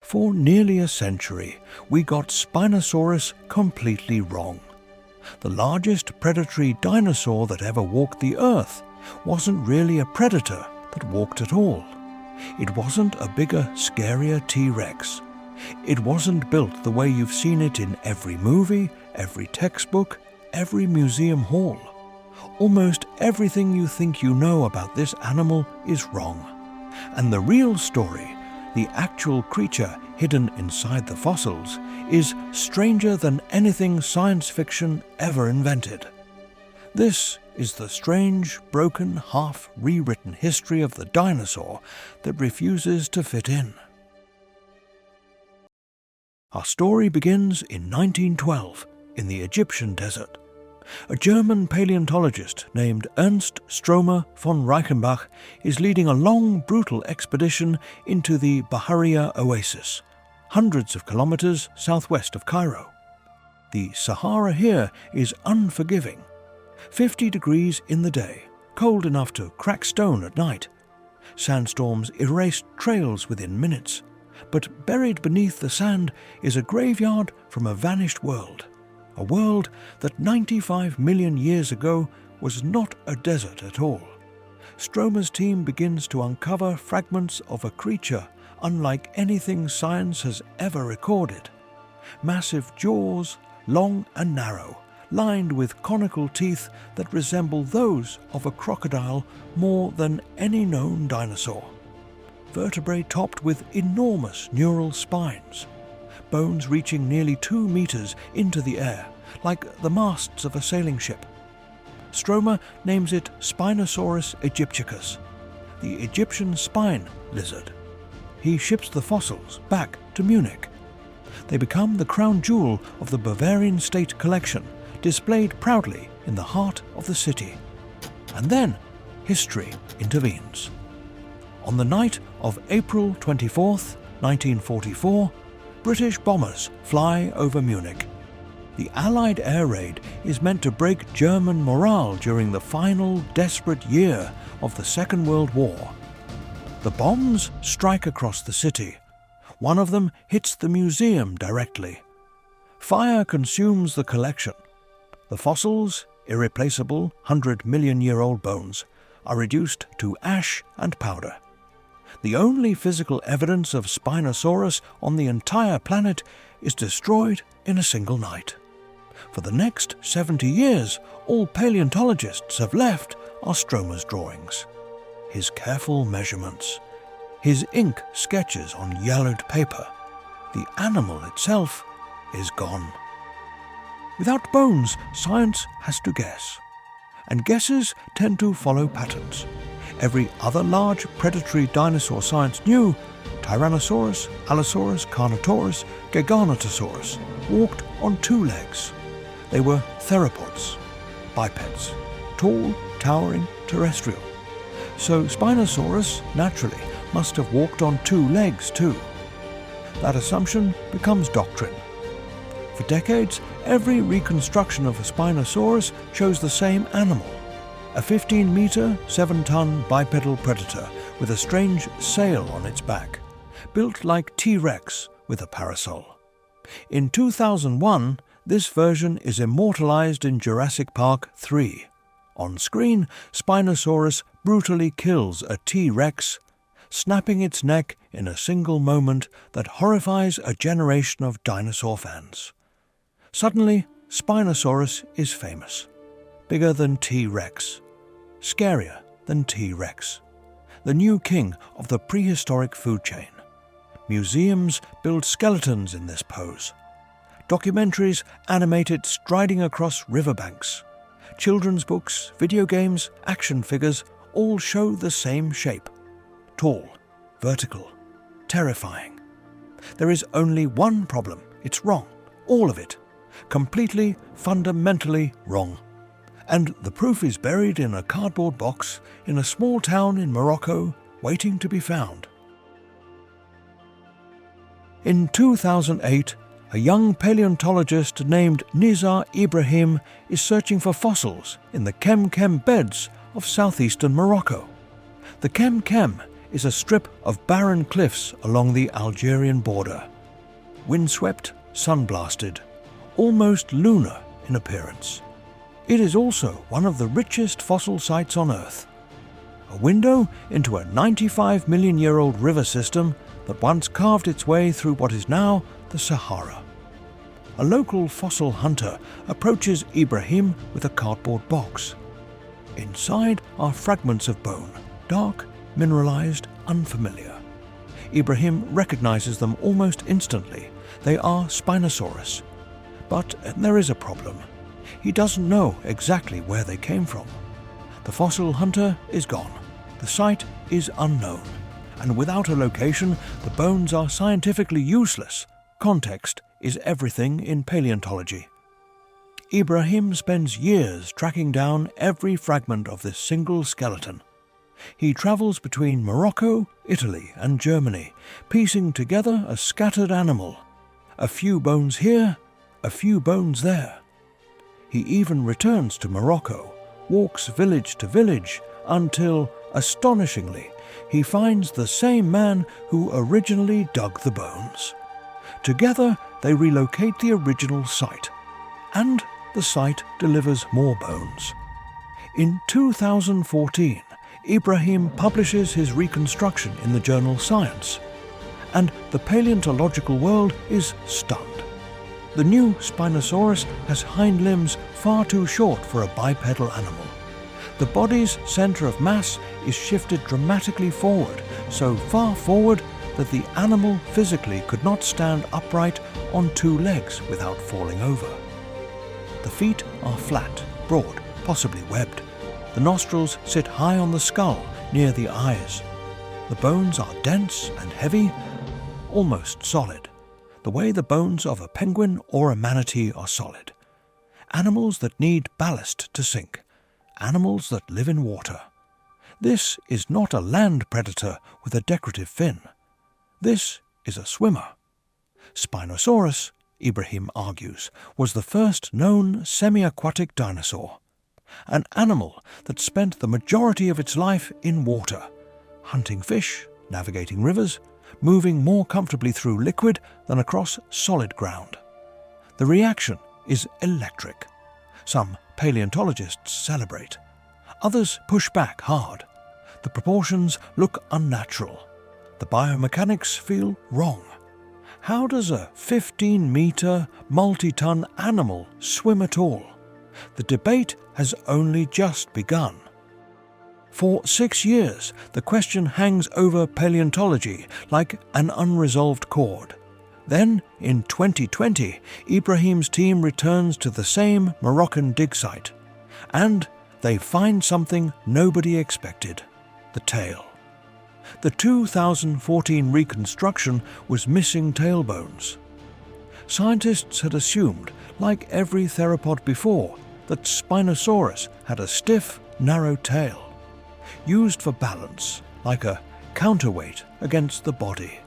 For nearly a century, we got Spinosaurus completely wrong. The largest predatory dinosaur that ever walked the earth wasn't really a predator that walked at all. It wasn't a bigger, scarier T-Rex. It wasn't built the way you've seen it in every movie, every textbook, every museum hall. Almost everything you think you know about this animal is wrong. And the real story, the actual creature hidden inside the fossils, is stranger than anything science fiction ever invented. This is the strange, broken, half-rewritten history of the dinosaur that refuses to fit in. Our story begins in 1912 in the Egyptian desert. A German paleontologist named Ernst Stromer von Reichenbach is leading a long, brutal expedition into the Bahariya oasis, hundreds of kilometers southwest of Cairo. The Sahara here is unforgiving. 50 degrees in the day, cold enough to crack stone at night. Sandstorms erased trails within minutes, but buried beneath the sand is a graveyard from a vanished world. A world that 95 million years ago was not a desert at all. Stromer's team begins to uncover fragments of a creature unlike anything science has ever recorded. Massive jaws, long and narrow, lined with conical teeth that resemble those of a crocodile more than any known dinosaur. Vertebrae topped with enormous neural spines. Bones reaching nearly 2 meters into the air, like the masts of a sailing ship. Stromer names it Spinosaurus aegyptiacus, the Egyptian spine lizard. He ships the fossils back to Munich. They become the crown jewel of the Bavarian state collection, displayed proudly in the heart of the city. And then history intervenes. On the night of April 24th, 1944, British bombers fly over Munich. The Allied air raid is meant to break German morale during the final desperate year of the Second World War. The bombs strike across the city. One of them hits the museum directly. Fire consumes the collection. The fossils, irreplaceable 100-million-year-old bones, are reduced to ash and powder. The only physical evidence of Spinosaurus on the entire planet is destroyed in a single night. For the next 70 years, all paleontologists have left are Stromer's drawings, his careful measurements, his ink sketches on yellowed paper. The animal itself is gone. Without bones, science has to guess, and guesses tend to follow patterns. Every other large predatory dinosaur science knew, Tyrannosaurus, Allosaurus, Carnotaurus, Giganotosaurus, walked on 2 legs. They were theropods, bipeds, tall, towering, terrestrial. So Spinosaurus, naturally, must have walked on 2 legs too. That assumption becomes doctrine. For decades, every reconstruction of a Spinosaurus shows the same animal, a 15-meter, 7-ton bipedal predator with a strange sail on its back, built like T-Rex with a parasol. In 2001, this version is immortalized in Jurassic Park 3. On screen, Spinosaurus brutally kills a T-Rex, snapping its neck in a single moment that horrifies a generation of dinosaur fans. Suddenly, Spinosaurus is famous. Bigger than T-Rex. Scarier than T-Rex. The new king of the prehistoric food chain. Museums build skeletons in this pose. Documentaries animate it striding across riverbanks. Children's books, video games, action figures all show the same shape. Tall, vertical, terrifying. There is only one problem. It's wrong. All of it. Completely, fundamentally wrong. And the proof is buried in a cardboard box in a small town in Morocco, waiting to be found. In 2008, a young paleontologist named Nizar Ibrahim is searching for fossils in the Kem beds of southeastern Morocco. The Kem is a strip of barren cliffs along the Algerian border. Windswept, sun-blasted, almost lunar in appearance. It is also one of the richest fossil sites on Earth. A window into a 95-million-year-old river system that once carved its way through what is now the Sahara. A local fossil hunter approaches Ibrahim with a cardboard box. Inside are fragments of bone, dark, mineralized, unfamiliar. Ibrahim recognizes them almost instantly. They are Spinosaurus. But there is a problem. He doesn't know exactly where they came from. The fossil hunter is gone. The site is unknown. And without a location, the bones are scientifically useless. Context is everything in paleontology. Ibrahim spends years tracking down every fragment of this single skeleton. He travels between Morocco, Italy, and Germany, piecing together a scattered animal. A few bones here, a few bones there. He even returns to Morocco, walks village to village, until, astonishingly, he finds the same man who originally dug the bones. Together, they relocate the original site, and the site delivers more bones. In 2014, Ibrahim publishes his reconstruction in the journal Science, and the paleontological world is stunned. The new Spinosaurus has hind limbs far too short for a bipedal animal. The body's center of mass is shifted dramatically forward, so far forward that the animal physically could not stand upright on two legs without falling over. The feet are flat, broad, possibly webbed. The nostrils sit high on the skull, near the eyes. The bones are dense and heavy, almost solid, the way the bones of a penguin or a manatee are solid. Animals that need ballast to sink. Animals that live in water. This is not a land predator with a decorative fin. This is a swimmer. Spinosaurus, Ibrahim argues, was the first known semi-aquatic dinosaur. An animal that spent the majority of its life in water, hunting fish, navigating rivers, moving more comfortably through liquid than across solid ground. The reaction is electric. Some paleontologists celebrate. Others push back hard. The proportions look unnatural. The biomechanics feel wrong. How does a 15-meter, multi-ton animal swim at all? The debate has only just begun. For 6 years, the question hangs over paleontology like an unresolved chord. Then, in 2020, Ibrahim's team returns to the same Moroccan dig site. And they find something nobody expected: the tail. The 2014 reconstruction was missing tailbones. Scientists had assumed, like every theropod before, that Spinosaurus had a stiff, narrow tail, used for balance, like a counterweight against the body.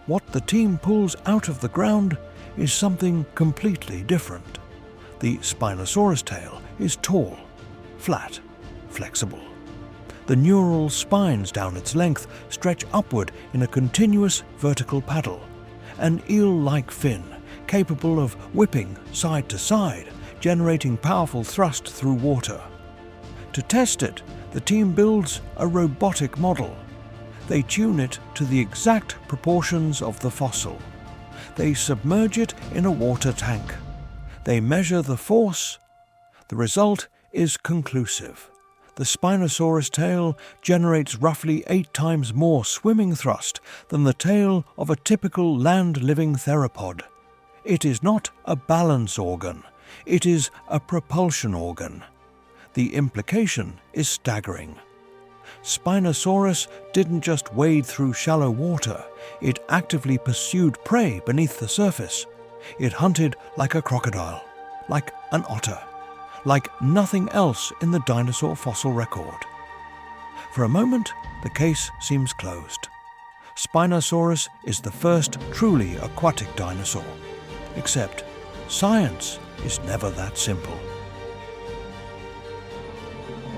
What the team pulls out of the ground is something completely different. The Spinosaurus tail is tall, flat, flexible. The neural spines down its length stretch upward in a continuous vertical paddle, an eel-like fin capable of whipping side to side, generating powerful thrust through water. To test it, the team builds a robotic model. They tune it to the exact proportions of the fossil. They submerge it in a water tank. They measure the force. The result is conclusive. The Spinosaurus tail generates roughly 8 times more swimming thrust than the tail of a typical land-living theropod. It is not a balance organ. It is a propulsion organ. The implication is staggering. Spinosaurus didn't just wade through shallow water. It actively pursued prey beneath the surface. It hunted like a crocodile, like an otter, like nothing else in the dinosaur fossil record. For a moment, the case seems closed. Spinosaurus is the first truly aquatic dinosaur. Except, science is never that simple.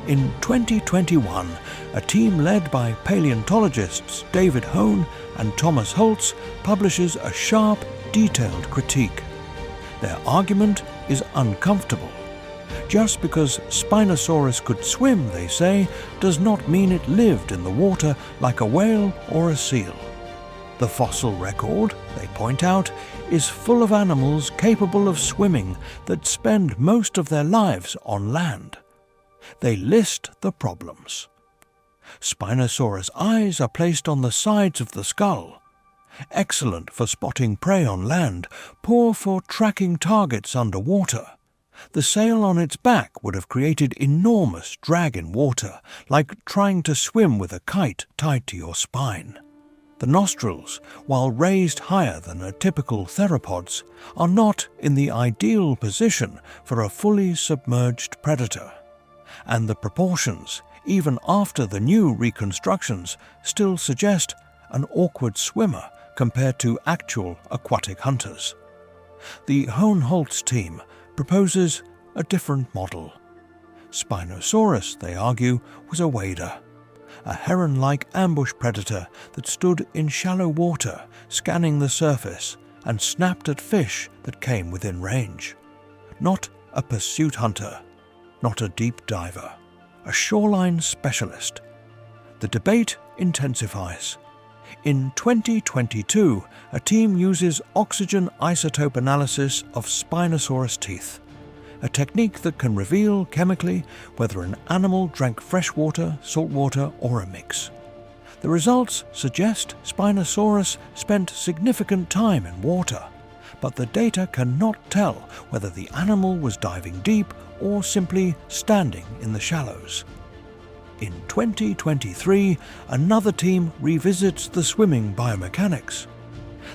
In 2021, a team led by paleontologists David Hone and Thomas Holtz publishes a sharp, detailed critique. Their argument is uncomfortable. Just because Spinosaurus could swim, they say, does not mean it lived in the water like a whale or a seal. The fossil record, they point out, is full of animals capable of swimming that spend most of their lives on land. They list the problems. Spinosaurus' eyes are placed on the sides of the skull. Excellent for spotting prey on land, poor for tracking targets underwater. The sail on its back would have created enormous drag in water, like trying to swim with a kite tied to your spine. The nostrils, while raised higher than a typical theropod's, are not in the ideal position for a fully submerged predator. And the proportions, even after the new reconstructions, still suggest an awkward swimmer compared to actual aquatic hunters. The Hone-Holtz team proposes a different model. Spinosaurus, they argue, was a wader, a heron-like ambush predator that stood in shallow water, scanning the surface, and snapped at fish that came within range. Not a pursuit hunter, not a deep diver, a shoreline specialist. The debate intensifies. In 2022, a team uses oxygen isotope analysis of Spinosaurus teeth, a technique that can reveal chemically whether an animal drank freshwater, saltwater, or a mix. The results suggest Spinosaurus spent significant time in water, but the data cannot tell whether the animal was diving deep or simply standing in the shallows. In 2023, another team revisits the swimming biomechanics.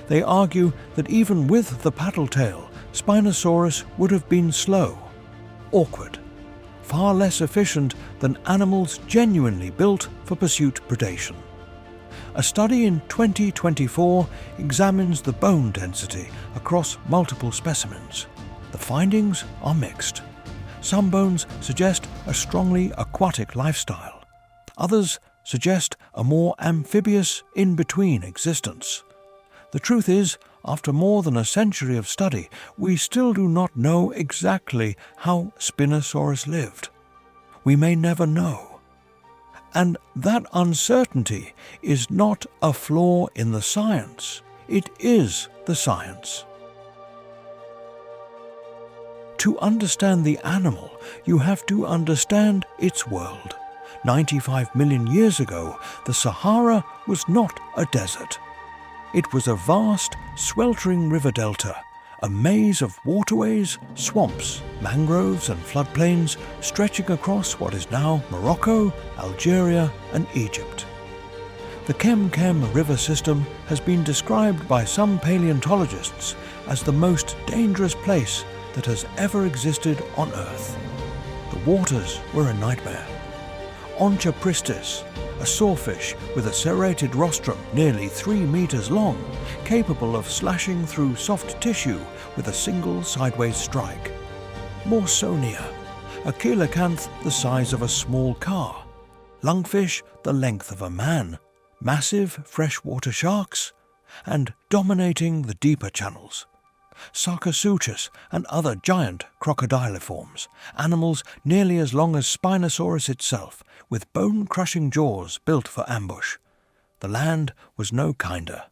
They argue that even with the paddle tail, Spinosaurus would have been slow, awkward, far less efficient than animals genuinely built for pursuit predation. A study in 2024 examines the bone density across multiple specimens. The findings are mixed. Some bones suggest a strongly aquatic lifestyle. Others suggest a more amphibious, in-between existence. The truth is, after more than a century of study, we still do not know exactly how Spinosaurus lived. We may never know. And that uncertainty is not a flaw in the science. It is the science. To understand the animal, you have to understand its world. 95 million years ago, the Sahara was not a desert. It was a vast, sweltering river delta, a maze of waterways, swamps, mangroves and floodplains stretching across what is now Morocco, Algeria and Egypt. The Kem river system has been described by some paleontologists as the most dangerous place that has ever existed on Earth. The waters were a nightmare. Oncha pristis, a sawfish with a serrated rostrum nearly 3 meters long, capable of slashing through soft tissue with a single sideways strike. Morsonia, a coelacanth the size of a small car. Lungfish the length of a man. Massive freshwater sharks, and dominating the deeper channels. Sarcosuchus and other giant crocodiliforms, animals nearly as long as Spinosaurus itself, with bone-crushing jaws built for ambush. The land was no kinder.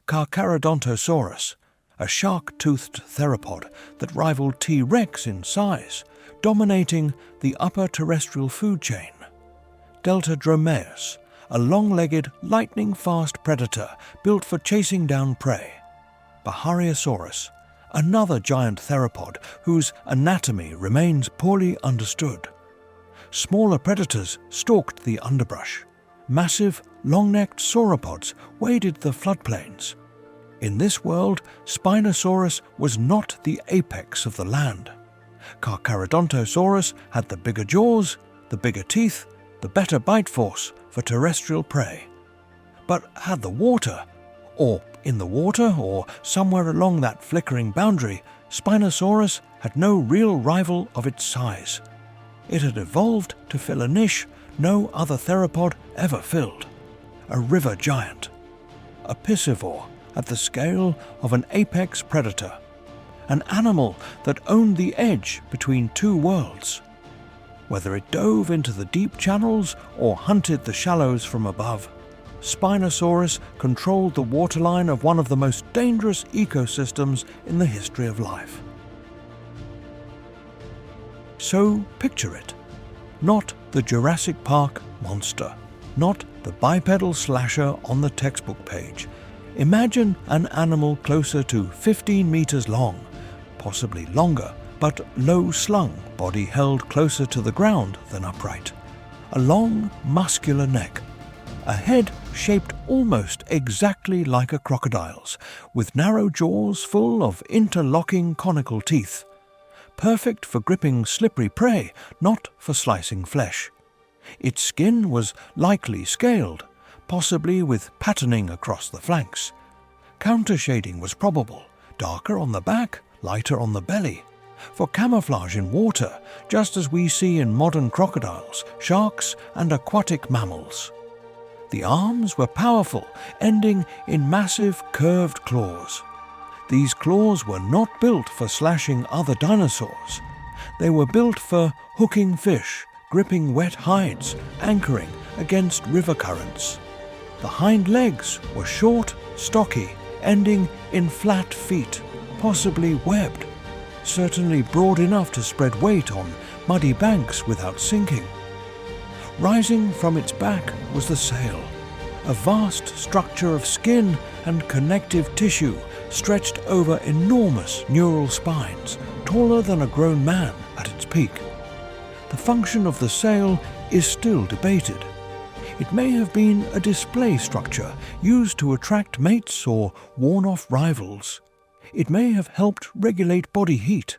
Carcharodontosaurus, a shark-toothed theropod that rivaled T-Rex in size, dominating the upper terrestrial food chain. Deltadromeus, a long-legged, lightning-fast predator built for chasing down prey. Bahariosaurus, another giant theropod whose anatomy remains poorly understood. Smaller predators stalked the underbrush. Massive, long-necked sauropods waded the floodplains. In this world, Spinosaurus was not the apex of the land. Carcharodontosaurus had the bigger jaws, the bigger teeth, the better bite force for terrestrial prey. But had the water, or in the water, or somewhere along that flickering boundary, Spinosaurus had no real rival of its size. It had evolved to fill a niche no other theropod ever filled. A river giant. A piscivore at the scale of an apex predator. An animal that owned the edge between two worlds. Whether it dove into the deep channels or hunted the shallows from above, Spinosaurus controlled the waterline of one of the most dangerous ecosystems in the history of life. So picture it. Not the Jurassic Park monster, not the bipedal slasher on the textbook page. Imagine an animal closer to 15 meters long, possibly longer, but low-slung, body held closer to the ground than upright. A long, muscular neck. A head shaped almost exactly like a crocodile's, with narrow jaws full of interlocking conical teeth. Perfect for gripping slippery prey, not for slicing flesh. Its skin was likely scaled, possibly with patterning across the flanks. Countershading was probable, darker on the back, lighter on the belly. For camouflage in water, just as we see in modern crocodiles, sharks and aquatic mammals. The arms were powerful, ending in massive curved claws. These claws were not built for slashing other dinosaurs. They were built for hooking fish, gripping wet hides, anchoring against river currents. The hind legs were short, stocky, ending in flat feet, possibly webbed. Certainly broad enough to spread weight on muddy banks without sinking. Rising from its back was the sail, a vast structure of skin and connective tissue stretched over enormous neural spines, taller than a grown man at its peak. The function of the sail is still debated. It may have been a display structure used to attract mates or warn off rivals. It may have helped regulate body heat.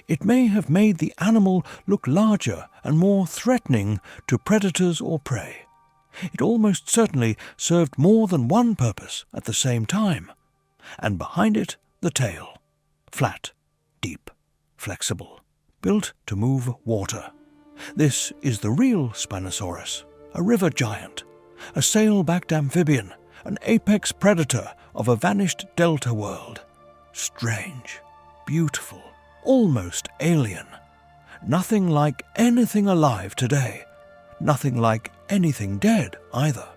It may have made the animal look larger and more threatening to predators or prey. It almost certainly served more than one purpose at the same time. And behind it, the tail. Flat, deep, flexible, built to move water. This is the real Spinosaurus, a river giant, a sail-backed amphibian, an apex predator of a vanished delta world. Strange, beautiful, almost alien. Nothing like anything alive today. Nothing like anything dead either.